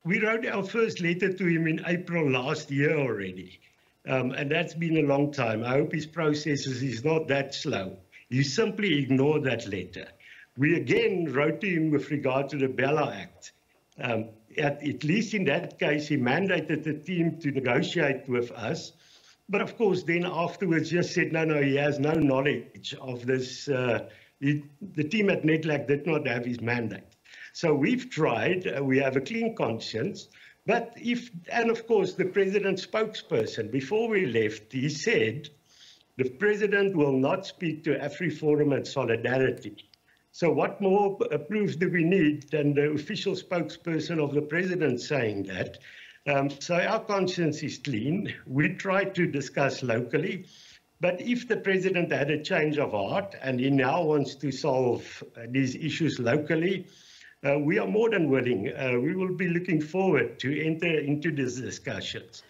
We wrote our first letter to him in April last year already. And that's been a long time. I hope his processes is not that slow. You simply ignore that letter. We again wrote to him with regard to the Bella Act. At least in that case, he mandated the team to negotiate with us. But of course, then afterwards just said, no, he has no knowledge of this. The team at NEDLAC did not have his mandate. So we've tried, we have a clean conscience. But and of course, the president's spokesperson, before we left, he said, the president will not speak to AfriForum and Solidarity. So what more proof do we need than the official spokesperson of the president saying that? So our conscience is clean. We try to discuss locally. But if the president had a change of heart and he now wants to solve these issues locally, we are more than willing. We will be looking forward to enter into these discussions.